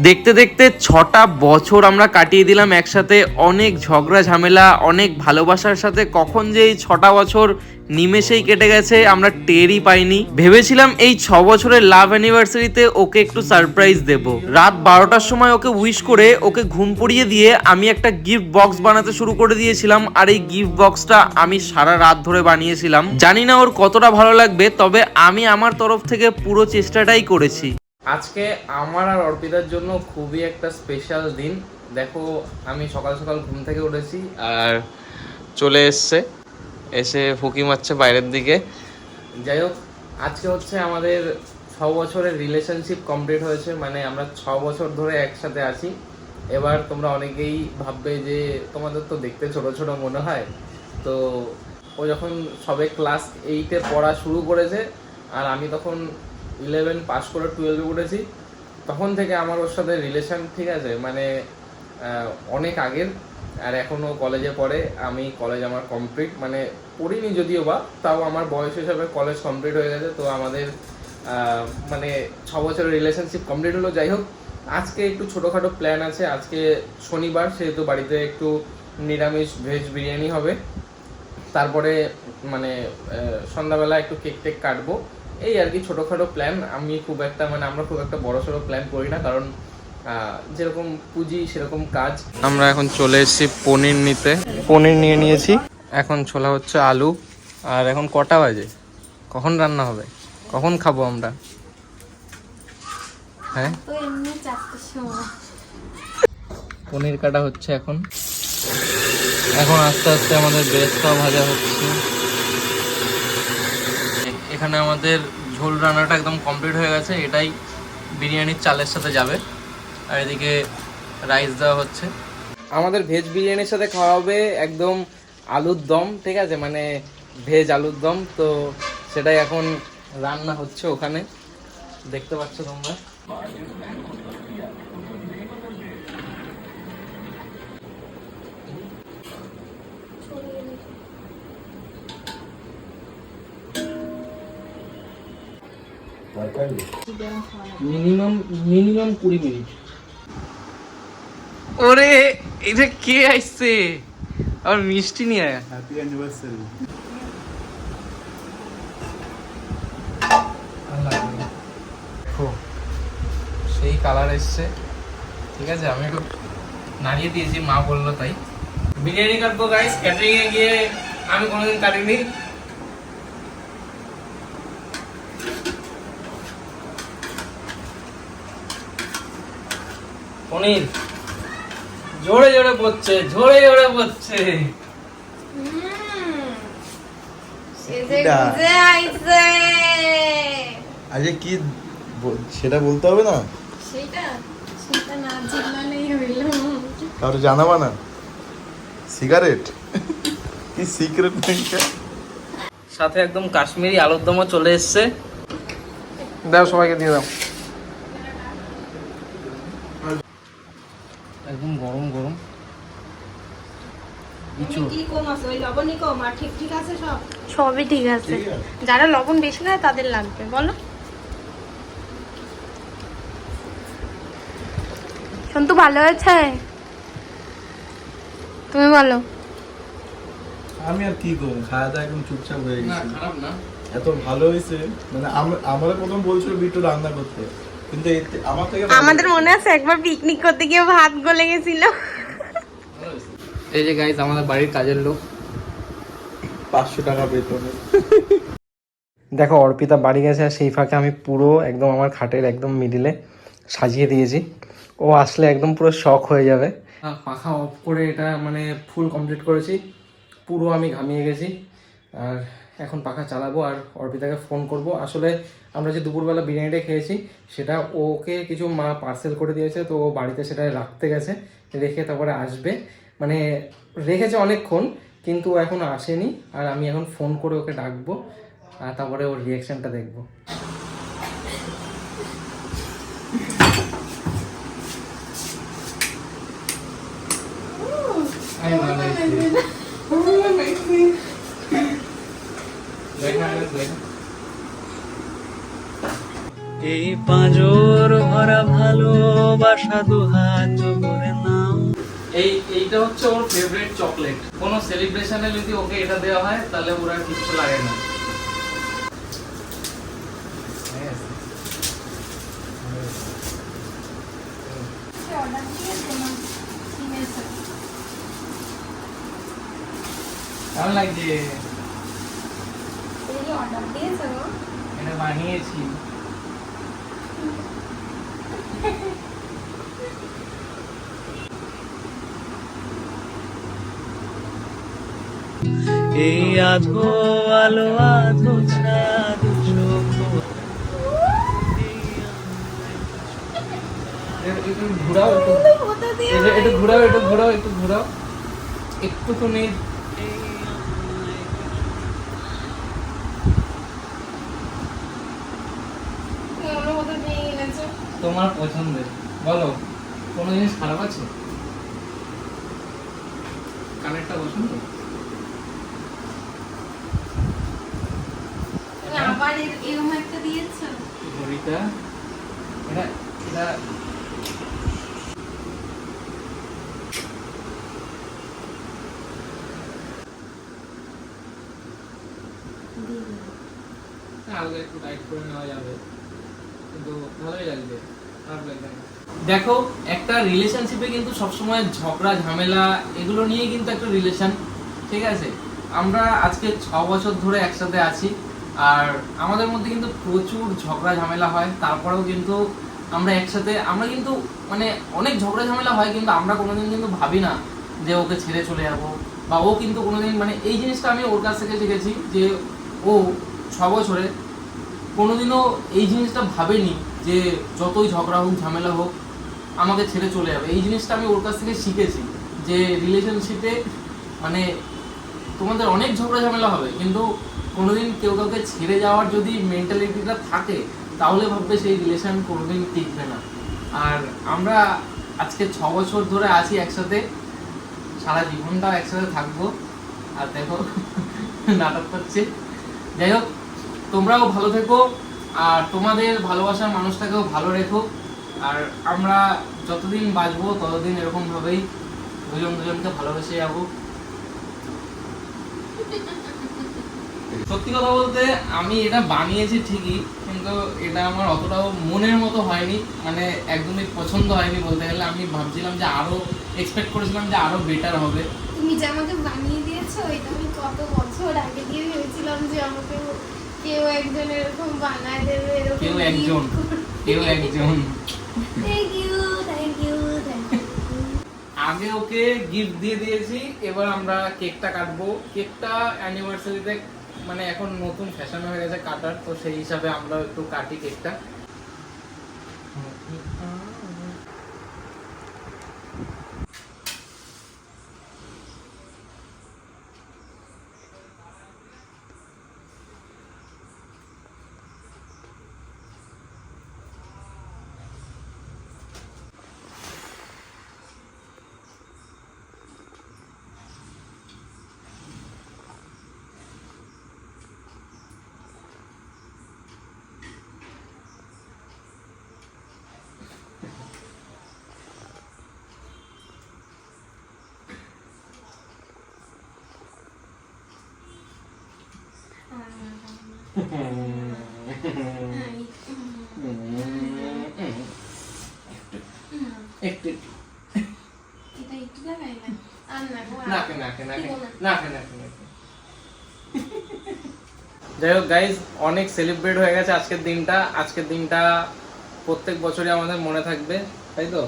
দেখতে দেখতে 6টা বছর আমরা কাটিয়ে দিলাম একসাথে, অনেক ঝগড়া ঝামেলা, অনেক ভালোবাসার সাথে। কখন যে এই 6টা বছর নিমেষেই কেটে গেছে আমরা টেরই পাইনি। ভেবেছিলাম এই 6 বছরের লাভ অ্যানিভার্সারিতে ওকে একটু সারপ্রাইজ দেব। রাত 12টার সময় ওকে উইশ করে ওকে ঘুম পড়িয়ে দিয়ে আমি একটা গিফট বক্স বানাতে শুরু করে দিয়েছিলাম। আর এই গিফট বক্সটা আমি সারা রাত ধরে বানিয়েছিলাম। জানি না ওর কতটা ভালো লাগবে, তবে আমি আমার তরফ থেকে পুরো চেষ্টাটাই করেছি। আজকে আমার আর অর্পিতার জন্য খুবই একটা স্পেশাল দিন। দেখো, আমি সকাল সকাল ঘুম থেকে উঠেছি আর চলে এসে ফুঁকি মারছে বাইরের দিকে। যাই হোক, আজকে হচ্ছে আমাদের 6 বছরের রিলেশনশিপ কমপ্লিট হয়েছে, মানে আমরা 6 বছর ধরে একসাথে আছি। এবার তোমরা অনেকেই ভাববে যে তোমাদের তো দেখতে ছোট ছোট মনে হয়, তো ও যখন সবে ক্লাস 8-এ পড়া শুরু করেছে আর আমি তখন 11 পাস করে 12-এ উঠেছি, তখন থেকে আমার ওর সাথে রিলেশন, ঠিক আছে, মানে অনেক আগের। আর এখনও কলেজে পড়ে, আমি কলেজ আমার কমপ্লিট, মানে পড়িনি যদিও বা, তাও আমার বয়স হিসাবে কলেজ কমপ্লিট হয়ে গেছে। তো আমাদের মানে 6 বছরের রিলেশনশিপ কমপ্লিট হলো। যাই হোক, আজকে একটু ছোটোখাটো প্ল্যান আছে। আজকে শনিবার, সেহেতু বাড়িতে একটু নিরামিষ ভেজ বিরিয়ানি হবে। তারপরে মানে সন্ধ্যাবেলা একটু কেক টেক কাটবো, এই আর কি ছোটোখাটো প্ল্যান। আমি খুব একটা মানে আমরা খুব একটা বড় সড়ো প্ল্যান করি না, কারণ যেরকম পুঁজি সেরকম কাজ। আমরা এখন চলে এসেছি পনির নিতে, পনির নিয়ে নিয়েছি। এখন ছোলা হচ্ছে আলু। আর এখন কটা বাজে, কখন রান্না হবে, কখন খাবো আমরা? হ্যাঁ, পনির কাটা হচ্ছে এখন। এখন আস্তে আস্তে আমাদের বেরেস্তাও ভাজা হচ্ছে। এখানে আমাদের ঝোল রান্নাটা একদম কমপ্লিট হয়ে গেছে, এটাই বিরিয়ানির চালের সাথে যাবে। আর এদিকে রাইস দেওয়া হচ্ছে। আমাদের ভেজ বিরিয়ানির সাথে খাওয়া হবে একদম আলুর দম, ঠিক আছে, মানে ভেজ আলুর দম। তো সেটাই এখন রান্না হচ্ছে ওখানে, দেখতে পাচ্ছ তোমরা। Minimum 20 minute. ওরে, এটা কে আসছে? আর মিষ্টি নিয়ে আয়। Happy anniversary. সেই কালার এসছে, ঠিক আছে। আমি একটু নাড়িয়ে দিয়েছি, মা বললো তাই। বিরিয়ানি কাটবো গাইস, ক্যাটারিং এ গিয়ে আমি কোনোদিন কাটিনি। পনির জোরে জোরে পড়ছে, ঝরে জোরে পড়ছে। আজকে কি সেটা বলতে হবে না, সেটা না জানলেই হইল। কারো জানাবা না? সিগারেট কি সিক্রেট নাকি? সাথে একদম কাশ্মীরি আলুর দমও চলে এসছে। দাও, সবাইকে দিয়ে দাও। একদম গরম গরম। সবই ঠিক আছে, যারা লবণ বেশি খায় তাদের লাগবে। বলো সন্তু, ভালো হয়েছে? তুমি বলো। আমি আর কি করবো, খাওয়া দাওয়া একদম চুপচাপ হয়ে না, গেছে। খারাপ না, এত ভালো হয়েছে, মানে আমরা প্রথম বলছিল বিট্টু রান্না করতে, কিন্তু আমার থেকে আমাদের মনে আছে একবার পিকনিক করতে গিয়ে ভাত গলে গেছিল। এই যে গাইস আমাদের বাড়ির কাজের লোক, 500 টাকা বেতন। দেখো অর্পিতা বাড়ি গেছে আর সেই ফাঁকে আমি পুরো একদম আমার খাটের একদম মিডিলে সাজিয়ে দিয়েছি। ও আসলে একদম পুরো শক হয়ে যাবে। পাখা অফ করে এটা মানে ফুল কমপ্লিট করেছি, পুরো আমি ঘামিয়ে গেছি। আর এখন পাখা চালাবো আর অর্পিতাকে ফোন করব। আসলে আমরা যে দুপুরবেলা বিরিয়ানিটা খেয়েছি সেটা ওকে কিছু মা পার্সেল করে দিয়েছে, তো ও বাড়িতে সেটা রাখতে গেছে, রেখে তারপরে আসবে। মানে রেখেছে অনেকক্ষণ, কিন্তু ও এখনো আসেনি। আর আমি এখন ফোন করে ওকে ডাকবো আর তারপরে ওর রিয়াকশনটা দেখবো। এই পাঁজর ভরা ভালোবাসা দুহাত করে নাও। এইটা হচ্ছে ওর ফেভারিট চকলেট। কোনো সেলিব্রেশনে যদি ওকে এটা দেওয়া হয় তাহলে ওর আর কিছু লাগে না। কেমন লাগছে? এটা বানিয়েছি। এই আধো আলো আধো চাঁদ চোখ একটু ঘুরাও, একটু ঘুরাও, একটু ঘুরাও, একটু ঘুরাও, একটুখানি। তোমার পছন্দের বলো, কোনো জিনিস খারাপ আছে? কানেরটা পছন্দ? আবার এরকম একটা দিয়েছো? ঘড়িটা এটা এটা হালকা একটু টাইট করে নেওয়া যাবে, কিন্তু ভালোই লাগবে, খারাপ লাগবে না। দেখো, একটা রিলেশনশিপে কিন্তু সবসময় ঝগড়া ঝামেলা এগুলো নিয়ে কিন্তু একটা রিলেশন, ঠিক আছে? আমরা আজকে 6 বছর ধরে একসাথে আছি, আর আমাদের মধ্যে কিন্তু প্রচুর ঝগড়া ঝামেলা হয়। তারপরেও কিন্তু আমরা একসাথে, আমরা কিন্তু মানে অনেক ঝগড়া ঝামেলা হয়, কিন্তু আমরা কোনোদিন কিন্তু ভাবি না যে ওকে ছেড়ে চলে যাবো, বা ও কিন্তু কোনোদিন, মানে এই জিনিসটা আমি ওর কাছ থেকে শিখেছি যে ও 6 বছরে কোনোদিনও এই জিনিসটা ভাবেনি যে যতই ঝগড়া হোক ঝামেলা হোক আমাকে ছেড়ে চলে যাবে। এই জিনিসটা আমি ওর কাছ থেকে শিখেছি যে রিলেশনশিপে মানে তোমাদের অনেক ঝগড়া ঝামেলা হবে, কিন্তু কোনোদিন কেউ কাউকে ছেড়ে যাওয়ার যদি মেন্টালিটিটা থাকে তাহলে ভাববে সেই রিলেশন কোনোদিন টিকবে না। আর আমরা আজকে 6 বছর ধরে আছি একসাথে, সারা জীবনটাও একসাথে থাকবো। আর দেখো নাটক করছে। যাই হোক, তোমরাও ভালো থেকো, আর তোমাদের ভালোবাসার মানুষটাকেও ভালো রেখো। আর আমরা যতদিন বাঁচবো ততদিন এরকম ভাবেই দুজনকে ভালোবেসে যাবো। সত্যি কথা বলতে আমি এটা বানিয়েছি ঠিকই, কিন্তু এটা আমার অতটাও মনের মতো হয়নি, মানে একদমই পছন্দ হয়নি বলতে গেলে। আমি ভাবছিলাম যে আরো এক্সপেক্ট করেছিলাম যে আরো বেটার হবে। তুমি যে আমাকে বানিয়ে দিয়েছো, এটা আমি কত বছর আগে দিয়ে ভেবেছিলাম যে আমাকে কেউ একজন এরকম বানায় দেবে, এরকম কেউ একজন। Thank you, thank you, thank you. আগে ওকে গিফট দিয়ে দিয়েছি, এবার আমরা কেকটা কাটবো। কেকটা অ্যানিভার্সারিতে মানে এখন নতুন ফ্যাশন হয়ে গেছে কাটার, তো সেই হিসাবে আমরা একটু কাটি কেকটা। একটু এটা একটু লাগাই না, আর না গো, নাকে। যাই হোক গাইজ, অনেক সেলিব্রেট হয়ে গেছে আজকের দিনটা। আজকের দিনটা প্রত্যেক বছরই আমাদের মনে থাকবে, তাই তো?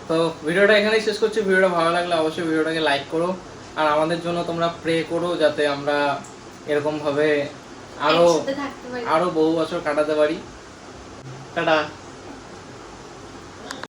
তো ভিডিওটা এখানেই শেষ করছি। ভিডিওটা ভালো লাগলে অবশ্যই ভিডিওটাকে লাইক করো, আর আমাদের জন্য তোমরা প্রে করো যাতে আমরা এরকম ভাবে আরো একসাথে থাকতে পারি। বহু বছর কাটাতে পারি। টাটা।